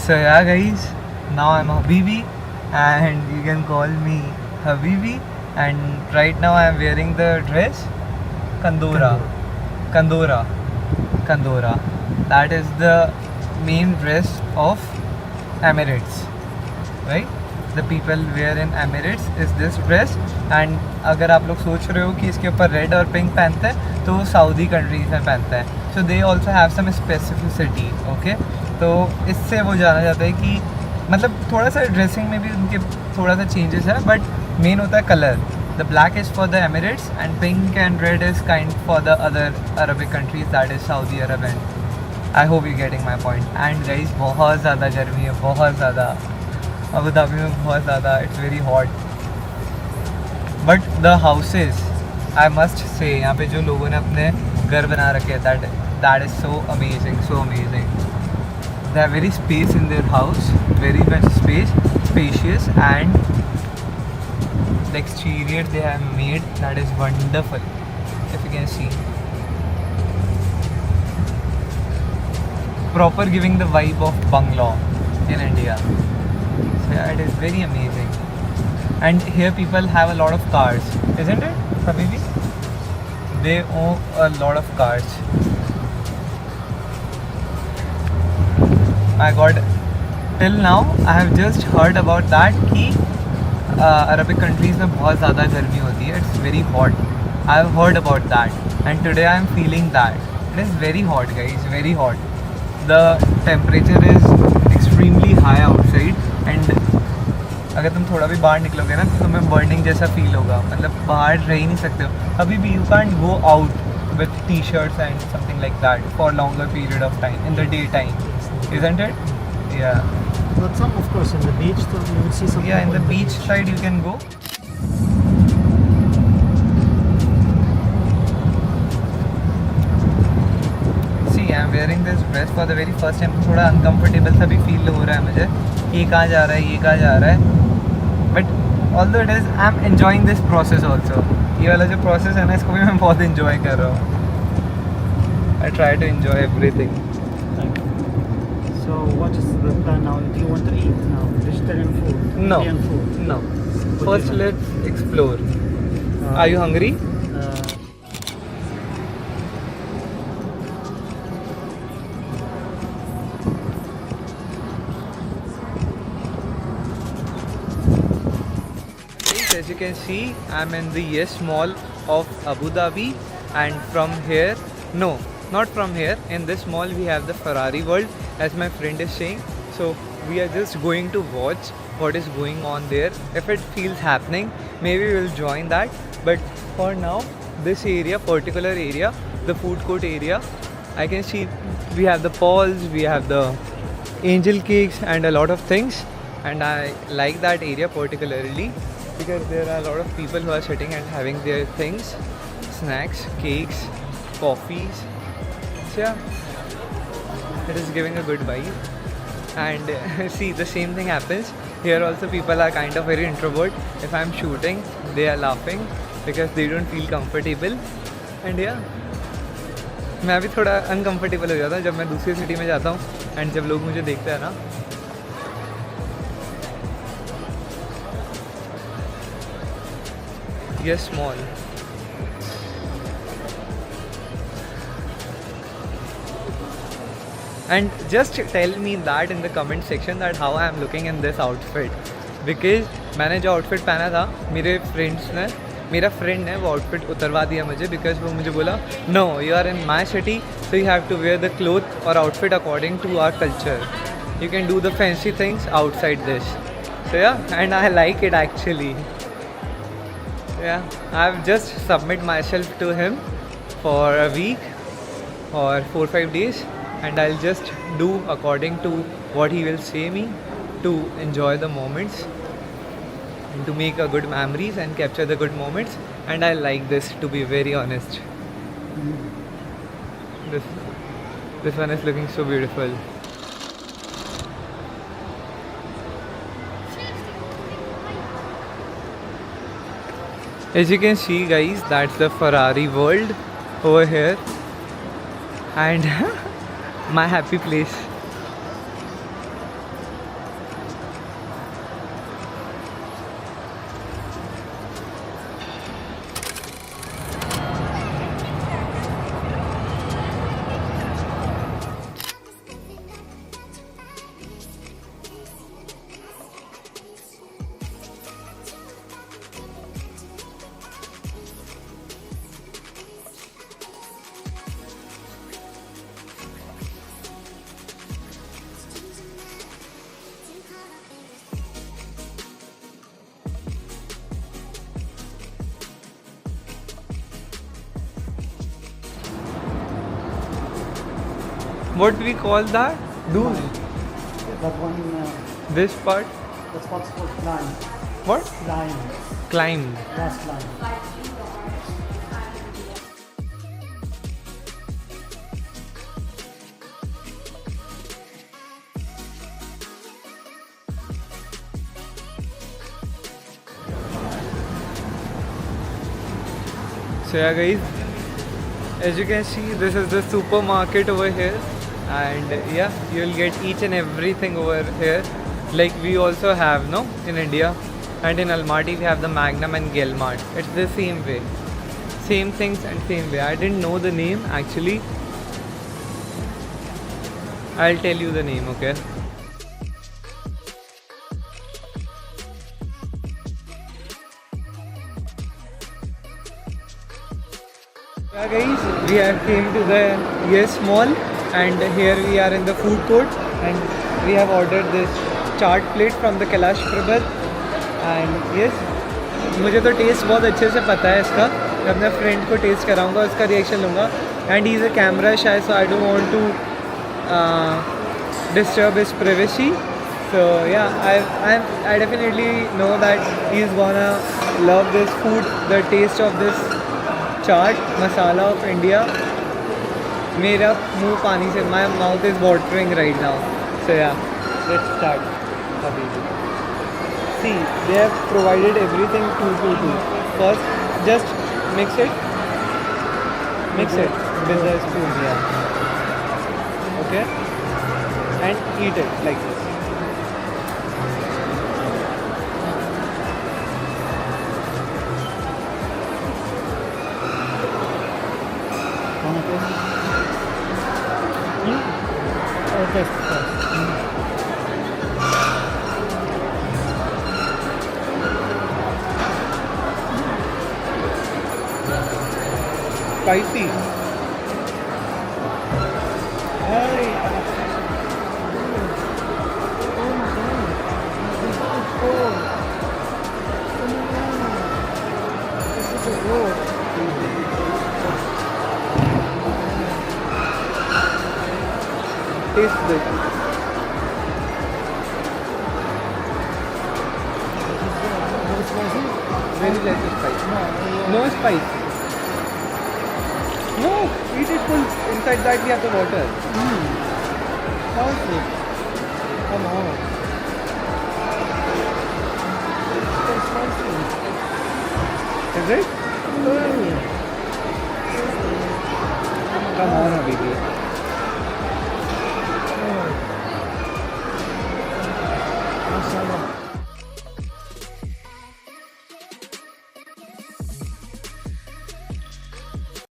So yeah guys, now I'm Habibi and you can call me Habibi, and right now I'm wearing the dress Kandora. Kandora. Kandora. That is the main dress of Emirates, right? The people wear in Emirates is this dress, and अगर आप लोग सोच रहे हो कि इसके ऊपर red और पिंक पहनते हैं तो वो सऊदी कंट्रीज में पहनते हैं. So they also have some specificity. Okay, तो इससे वो जाना जाता है कि मतलब थोड़ा सा ड्रेसिंग में भी उनके थोड़ा सा चेंजेस है, बट मेन होता है colour. The black is for the Emirates and pink and red is kind for the other Arabic countries, that is Saudi Arab. And I hope you getting my point. And guys बहुत ज़्यादा गर्मी है, बहुत ज़्यादा. Abu Dhabi में बहुत ज़्यादा, it's very hot. But the houses, I must say, यहाँ पे जो लोगों ने अपने घर बना रखे हैं, that is so amazing, so amazing. They have very space in their house, very much spacious, and the exterior they have made, that is wonderful. If you can see, proper giving the vibe of bungalow in India. So yeah, it is very amazing. And here people have a lot of cars, isn't it, Habibi? They own a lot of cars. My God, till now I have just heard about that कि Arabic countries में बहुत ज़्यादा गर्मी होती है. It's very hot. I have heard about that, and today I am feeling that. It is very hot, guys, very hot. The temperature is extremely high outside, and अगर तुम थोड़ा भी बाहर निकलोगे ना तो तुम्हें बर्निंग जैसा फील होगा. मतलब बाहर रह ही नहीं सकते हो. अभी भी you can't go out with T shirts and something like that for longer period of time in the day time, isn't it? Yeah. But some, of course, in the beach, so you will see some. Yeah, in people the beach side you can go. I'm wearing this dress for the very first time. थोड़ा uncomfortable सा भी feel हो रहा है मुझे, ये कहाँ जा रहा है, ये कहाँ जा रहा है. But although it is, I'm enjoying this process also. ये वाला जो process है ना, इसको भी मैं बहुत enjoy कर रहा हूँ. I try to enjoy everything. So what is the plan now? Do you want to eat now? Vegetarian food? No. Indian food? No. What do First you want? let's explore. Are you hungry? As you can see, I'm in the Yes Mall of Abu Dhabi, and from here, no, not from here, in this mall we have the Ferrari World, as my friend is saying. So we are just going to watch what is going on there. If it feels happening, maybe we'll join that. But for now, this area, particular area, the food court area, I can see we have the balls, we have the angel cakes and a lot of things, and I like that area particularly because there are a lot of people who are sitting and having their things, snacks, cakes, coffees. So yeah, it is giving a good vibe. And see, the same thing happens here also. People are kind of very introvert. If I'm shooting, they are laughing because they don't feel comfortable. And yeah, मैं भी थोड़ा uncomfortable हो जाता हूँ जब मैं दूसरी city में जाता हूँ एंड जब लोग मुझे देखते हैं ना. Yes, small. And just tell me that in the comment section that how I am looking in this outfit, because मैंने जो outfit पहना था, मेरा friend ने वो outfit उतरवा दिया मुझे, because वो मुझे बोला no, you are in my city, so you have to wear the cloth or outfit according to our culture. You can do the fancy things outside this. So yeah, and I like it actually. Yeah, I've just submit myself to him for a week or 4-5 days, and I'll just do according to what he will say me to enjoy the moments and to make a good memories and capture the good moments. And I like this, to be very honest. This one is looking so beautiful. As you can see guys, that's the Ferrari World over here, and my happy place. What we call that? Doos. That one, This part? that's what's called climb. What? Climb. Climbed. Grass climb. So yeah guys, as you can see, this is the supermarket over here, and yeah, you'll get each and everything over here like we also have no in India, and in Almaty we have the Magnum and Gilmart. It's the same way, same things and same way. I didn't know the name actually. I'll tell you the name, okay? Yeah guys, we have came to the Yes Mall, and here we are in the food court, and we have ordered this chaat plate from the Kailash Prabhat, and yes, मुझे तो test बहुत अच्छे से पता है इसका. मैं अपने फ्रेंड को टेस्ट कराऊंगा, उसका रिएक्शन लूँगा, and he is a camera shy, so I don't want to disturb his privacy. So yeah, I definitely know that he's gonna love this food, the taste of this chaat masala of India. मेरा मुंह पानी से, my mouth is watering right now. So yeah, let's start. अभी see, they have provided everything 2 First, just mix it with the spoon, yeah. Okay, and eat it like this. Wanna taste? Oh, taste first. Spicy. Hey. Oh my god. This is cold. Oh my god. This is a road. Taste this. Very spicy? Very less spice. No. No spice. No, eat it full. Inside that we have the water. Spicy. Come on. It's spicy. Is it? Hey. Come on, Abhijit.